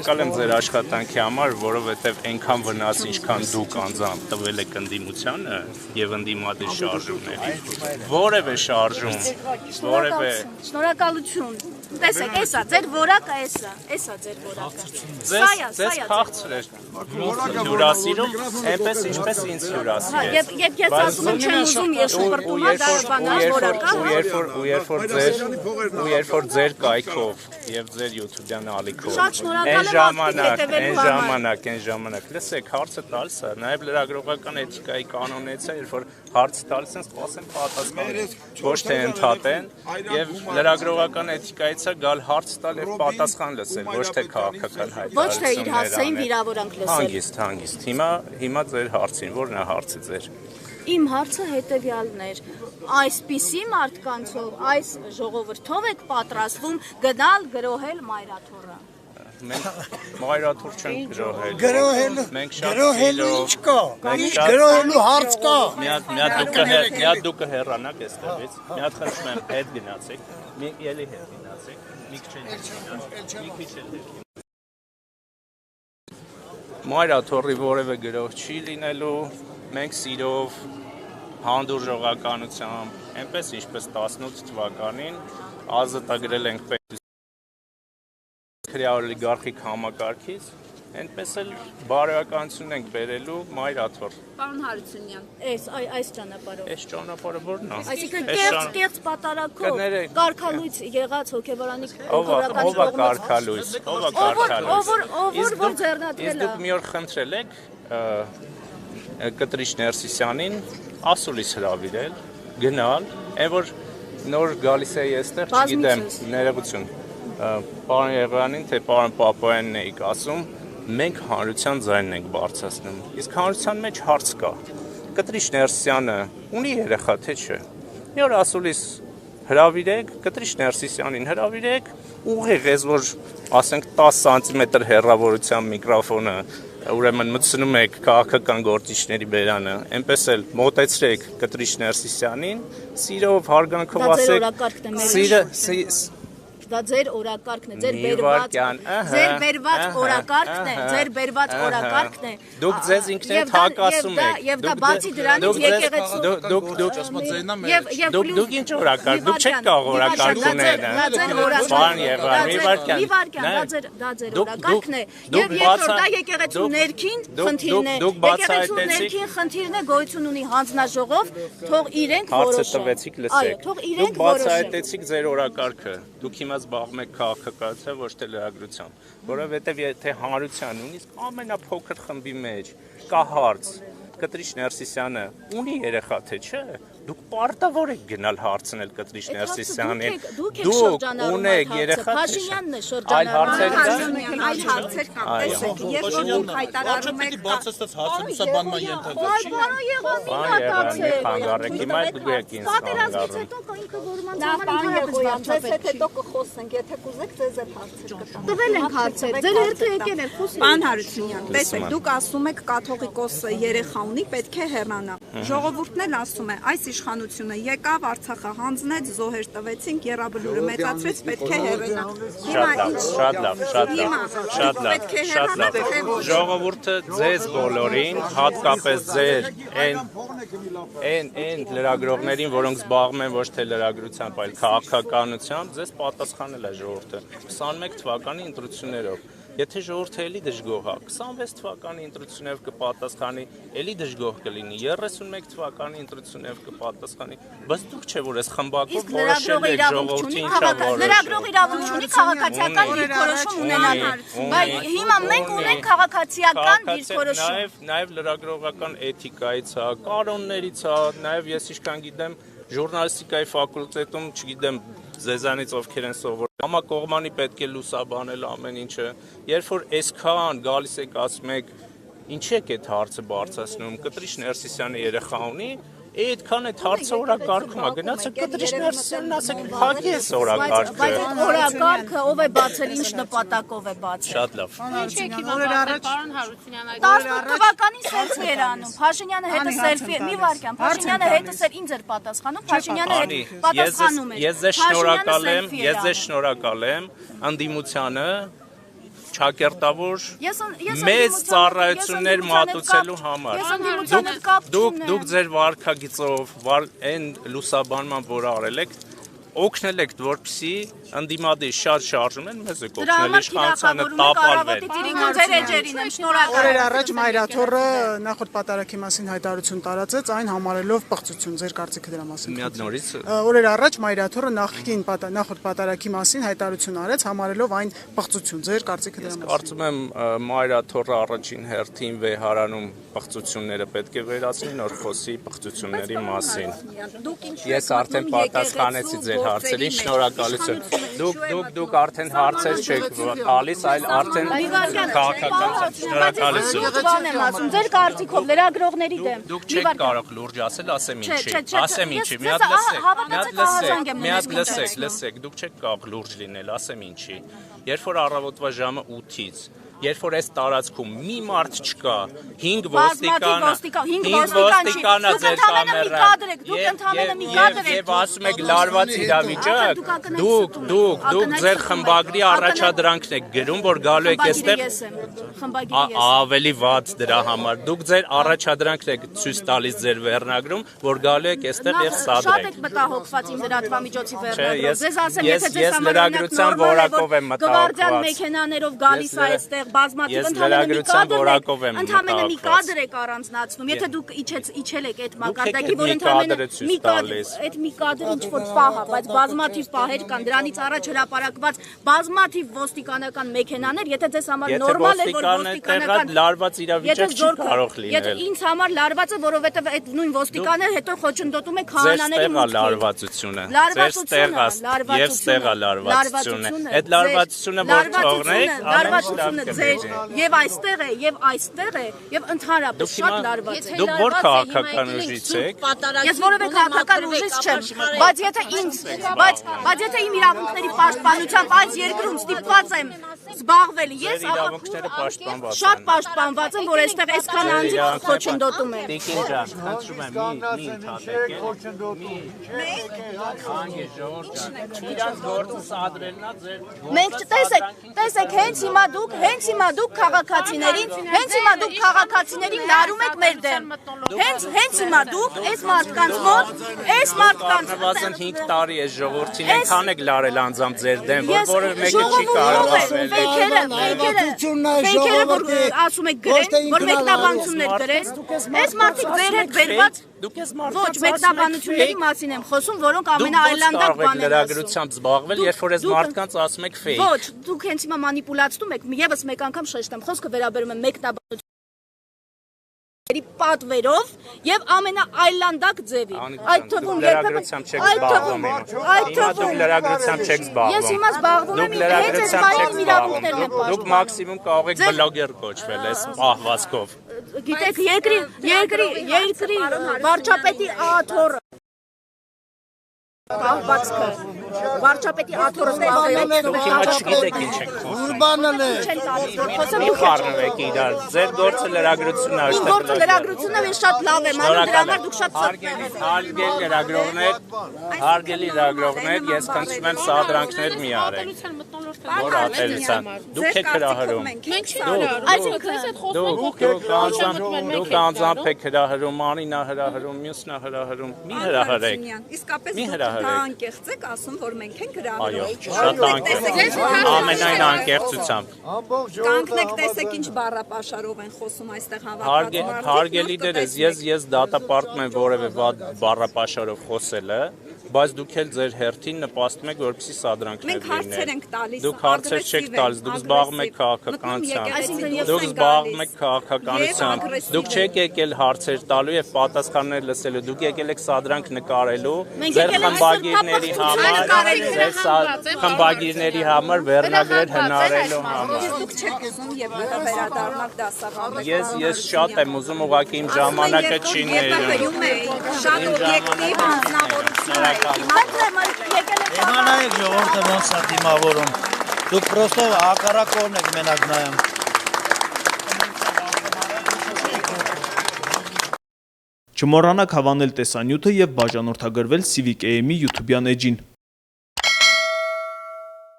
Շնորհակալ եմ ձեր աշխատանքի համար, որովհետև այնքան վնաս, ինչքան դուք անձամբ տվել եք ընդդիմությանը եւ ընդդիմադիր շարժումների, որևէ շարժում, որևէ Շնորհակալություն։ Տեսեք, էսա ձեր որակը, էսա ձեր որակը։ Ձեզ քաղցր էր հյուրասիրում, այնպես ինչպես ինձ հյուրասիրեց։ Եվ ես ասում եմ չեմ ուզում ես շփրտում դարբանա որակը։ Ու երբ որ ձեր կայքով եւ ձեր YouTube-յան ալիքով Շատ շնորհակալ եմ այն ժամանակ լսեք, հարցը տալիս է, նաեւ լրագրողական էթիկայի կանոններից է, երբ որ հարց տալիս են, սպասեն պատասխանը, ոչ թե ընդհատեն, եւ լրագրողական էթիկայից է գալ հարց տալ եւ պատասխան լսել, ոչ թե քաղաքական հայտարարություններ։ Ոչ թե իր հասցեին վիրավորանք լսել։ Հանգիստ։ Հիմա ձեր հարցին, որն է հարցը ձեր։ Իմ հարցը հետևյալն էր. այսպիսի մարդկանցով, այս ժողովրդով եք պատրաստվում գնալ գրոհել մայրաթոռը։ Մենք մայրաթոռ չենք գրոհել։ Գրոհելու ինչ կա։ Գրոհելու հարց կա։ Մի հատ դուք հեռանաք այստեղից։ Մի հատ խնդրում եմ հետ գնացեք։ Էլի հետ գնացեք։ Մի քիչ էլ Մայրաթոռի որևէ գրող չի լինելու, մենք սիրով, հանդուրժողականությամբ, այնպես ինչպես 18 թվականին ազատագրել ենք քրեա-օլիգարխիկ համակարգից, այնպես էլ բարոյականություն ենք բերելու մայրաթոռ։ Պարոն Հարությունյան, այս ճանապարհով։ Այս ճանապարհը որն է։ Այսինքն կեղծ պատարակով կարգալույց եղած հոգեվարանի Ով է կարգալույց։ Ով որ ձեռնադրել է։ Իսկ դուք մի օր խնդրել եք Կտրիչ Ներսիսյանին ասուլիս հրավիրել, գնալ, այն որ նոր գալիս է այստեղ, չգիտեմ, ներողություն, պարոն Եղյանին, թե պարոն Պապայանին էիք ասում, մենք հանրության ձայնն ենք բարձրացնում, իսկ հանրության մեջ հարց կա, Կտրիչ Ներսիսյանը ունի երեխա, թե չէ, մի օր ասուլիս հրավիրեք, Կտրիչ Ներսիսյանին հրավիրեք, ուղիղ ես, որ ասենք 10 սանտիմետր հեռավորության միկրոֆոնը ուրեմն մտցնում եք քաղաքական գործիչների բերանը, այնպես էլ մոտեցրեք Կտրիչ Ներսիսյանին, սիրով, հարգանքով ասեք, Դա ձեր օրակարգն է, ձեր բերված օրակարգն է, Դուք ձեզ ինքներդ հակասում եք։ Եվ դա բացի դրանից եկեղեցու Դուք ինչ օրակարգ, դուք չեք կարող օրակարգ ունենալ։ Պարոն Եղյան, մի վարքյան, դա ձեր օրակարգն է, եւ երկրորդ դա եկեղեցու ներքին խնդիրն է, եկեղեցու ներքին խնդիրն է, գոյություն ունի հանձնաժողով, թող իրենք որոշեն։ Դուք բացահայտեցիք ձեր օրակարգը, դուք հիմա զբաղվում եք քաղաքականությամբ, ոչ թե լրագրությամբ, որովհետև եթե հանրության նույնիսկ ամենափոքր խմբի մեջ կա հարց, Կտրիչ Ներսիսյանը ունի երեխա, թե չէ, դուք պարտավոր եք գնալ հարցնել Կտրիչ Ներսիսյանին, դուք ունեք երեխա, Փաշինյանն է շրջանառում, այլ հարցեր կան, տեսեք, երբ որ դուք հայտարարում եք բացասած հարցը լուսաբանման ենթակա չի։ Պատերազմից հետո ինքը որոնց հետո կխոսենք, եթե կուզեք ձեզ էլ հարցեր կտամ։ տվել ենք հարցեր, ձեր հերթը եկել էր խոսել։ Պարոն Հարությունյան, տեսեք, դուք ասում եք կաթողիկոսը երեխա ունի, պետք է հեռանա։ Ժողովուրդն էլ ասում է, այս իշխանությունը եկավ, Արցախը հանձնեց, զոհեր տվեցինք, եռաբլուրը մեծացրեց, պետք է հեռանա։ Շատ լավ։ Ժողովուրդը ձեզ բոլորին, հատկապես ձեր այն լրագրողներին, որոնք զբաղվում են ոչ թե լրագրությամբ, այլ քաղաքականությամբ, ձեզ պատասխանել է ժողովուրդը 21 թվականի ընտրություններով։ Եթե ժողովուրդը էլի դժգոհ է, 26 թվականի ընտրություններով կպատասխանի, էլի դժգոհ կլինի, 31 թվականի ընտրություններով կպատասխանի, բայց դուք չէ որ այս խմբակով որոշել եք ժողովրդի ինչա որոշել։ Լրագրող իրավունք ունի քաղաքացիական դիրքորոշում ունենալու, բայց հիմա մենք ունենք քաղաքացիական դիրքորոշում։ Նաև լրագրողական էթիկայից է, կանոններից է, նաև ես ինչքան գիտեմ ժուրնալիստիկայի ֆակուլտետում, չգիտեմ ձեզանից ովքեր են սովորել, համակողմանի պետք է լուսաբանել ամեն ինչը, երբ որ այսքան գալիս եք ասում եք, ինչի եք այդ հարցը բարձրացնում, Կտրիչ Ներսիսյանը երեխա ունի, այդքան այդ հարցը օրակարգում է, գնացեք Կտրիչ Ներսիսյանին ասեք, փակի այս օրակարգը։ Բայց այդ օրակարգը ով է բացել, ինչ նպատակով է բացել։ Շատ լավ։ Պարոն Հարությունյան, 18 թվականին սելֆի էր անում, Փաշինյանը հետը սելֆի, մի վարքյան, Փաշինյանը հետս էր ինձ էր պատասխանում, Փաշինյանը հետ պատասխանում էր։ Ես ձեզ շնորհակալ եմ ընդդիմությանը, ճակերտավոր մեծ ծառայություններ մատուցելու համար։ Դուք ձեր վարքագիծով, այն լուսաբանման, որ արել եք, օգնել եք, որպեսզի ընդդիմադի շատ շարժում են, մեզ եք օգնել իշխանությանը տապալվել։ Օրեր առաջ Մայրաթոռը նախորդ պատարագի մասին հայտարարություն տարածեց, այն համարելով պղծություն, ձեր կարծիքը դրա մասին։ Մի հատ նորից։ Օրեր առաջ Մայրաթոռը նախորդ պատարագի մասին հայտարարություն արեց, համարելով այն պղծություն, ձեր կարծիքը դրա մասին։ Կարծում եմ Մայրաթոռը առաջին հերթին վեհարանում պղծությունները պետք է վերացնի, նոր խոսի պղծությունների մասին։ Ես արդեն պատասխանեցի ձեր հարցերին, շնորհակալություն։ Դուք արդեն հարցեր չեք տալիս, այլ արդեն քաղաքական շնորհակալություն։ Ձեր կարծիքով լրագրողների դեմ։ Դուք չեք կարող լուրջ ասել, ասեմ ինչի, մի հատ լսեք, դուք չեք կարող լուրջ լինել, ասեմ ինչի։ Երբ որ առավոտվա ժամը 8-ից, երբ որ այս տարածքում մի մարդ չկա, 5 ոստիկան է ձեր կամերան, եւ ասում եք լարված իրավիճակ, դուք ձեր խմբագրի առաջադրանքն եք գրում, որ գալու եք այստեղ ավելի վատ դրա համար, դուք ձեր առաջադրանքն եք ցույց տալիս ձեր վերնագրում, որ գալու եք այստեղ եւ սադրեք։ Շատ եք մտահոգված իմ լրատվամիջոցի վերնագրով։ Ձեզ ասեմ, եթե ձեզ լրագրության որակով եմ մտահոգված։ Գվարդիան մեքենաներով գալիս է այստեղ բազմաթիվ ընդհանրապես մի կադր եք առանձնացնում, եթե դուք իջել եք այդ մակարդակի, որ ընդհանրապես այդ մի կադր ինչ-որ պահ է, բայց բազմաթիվ պահեր կան, դրանից առաջ հրապարակված բազմաթիվ ոստիկանական մեքենաներ, եթե ձեզ համար նորմալ է, որ ոստիկանական լարված իրավիճակ չի կարող լինել։ Եթե ինձ համար լարված է, որովհետև այդ նույն ոստիկանները հետո խոչընդոտում է քահանաների մուտքին։ Լարվածությունը, ձեր ստեղա լարվածությունը, այդ լարվածությունը որ թողնեք, լարվածությունը ձեր եւ այստեղ է, եւ ընդհանրապես շատ լարված է։ Դուք որ քաղաքական ուժից եք։ Ես որևէ քաղաքական ուժից չեմ, բայց եթե իմ իրավունքների պաշտպանությամբ այս երկրում ստիպված եմ զբաղվել, ես իրավունքները պաշտպանված շատ պաշտպանված եմ, որ այստեղ այսքան անձի խոչընդոտում եմ։ Տիկին ջան, խնդրում եմ, մի ընդհատեք։ Մենք տեսեք, հենց հիմա դուք քաղաքացիներին լարում եք մեր դեմ։ Հենց հիմա դուք այս մարդկանց Նվազեն 5 տարի է ժողովրդին այնքան եք լարել անձամբ ձեր դեմ, որ որևէ մեկը չի կարող ասել։ Ֆեյքերը որ ասում եք գրեն, որ մեկնաբանություններ գրեն, այս մարդիկ ձեր հետ բերված ոչ մեկնաբանությունների մասին եմ խոսում, որոնք ամենաայլանդակ բաներն են։ Լրագրությամբ զբաղվել, երբ որ այս մարդկանց ասում եք ֆեյք։ Ոչ, դուք հենց հիմա մանիպուլացնում եք, եւս մեկ անգամ շեշտեմ, խոսքը վերաբերում է մեկնաբանությունների պատվերով եւ ամենաայլանդակ ձևի։ Այդ թվում լրագրությամբ չեք զբաղվում։ Լրագրությամբ չեք զբաղվում։ Ես հիմա զբաղվում եմ հենց այս մայր իրավունքներն եմ պաշտպանում։ Դուք մաքսիմում կարող եք բլոգեր կոչվել այս պահվածքով։ Գիտեք, երկրի վարչապետի աթոռը Բացքը վարչապետի աթոռը զբաղվել Դուք հիմա չգիտեք ինչ եք խոսում։ Ուրբանն է։ Մի խառնվեք իրար, ձեր գործը լրագրությունն է, Իմ գործը լրագրությունն է, ես շատ լավ եմ անում, դրա համար դուք շատ հարգելի լրագրողներ, ես խնդրում եմ սադրանքներ մի արեք։ Որ ատելության։ Դուք եք հրահրում։ Մենք չի Դուք անձամբ եք հրահրում, Անինա հրահրում, մյուսնա հրահրում։ Մի հրահրեք։ Իսկապես Մի դուք հրահրեք։ անկեղծ եք ասում, որ մենք ենք հրահրում։ Այո, շատ անկեղծ։ Ամենայն անկեղծությամբ։ Կանգնեք, տեսեք ինչ բառապաշարով են խոսում այստեղ հավաքված մարդիկ։ Հարգելի դերես, ես դատապարտում եմ որևէ վատ բառապաշարով խոսելը, բայց դուք էլ ձեր հերթին նպաստում եք, որպեսզի սադրանքներ Մենք հարցեր ենք տալիս։ Դուք հարցեր չեք տալիս, դուք զբաղվում եք քաղաքականությամբ։ Դուք չեք եկել հարցեր տալու եւ պատասխաններ լսելու, դուք եկել եք սադրանք նկարելու, ձեր խմբագիրների համար վերնագրեր հնարելու համար։ Դուք չեք ուզում եւ վերադառնալ դասավանդել։ Ես շատ եմ ուզում, ուղղակի իմ ժամանակը չի ներում։ Շատ օբյեկտիվ անձնավորություն է։ Իմանայեք ժողովուրդը ոնց է դիմավորում։ Դուք պրոստո հակառակորն եք մենակ նայում։ Չմոռանաք հավանել տեսանյութը եւ բաժանորդագրվել Civic AM-ի YouTube-յան էջին։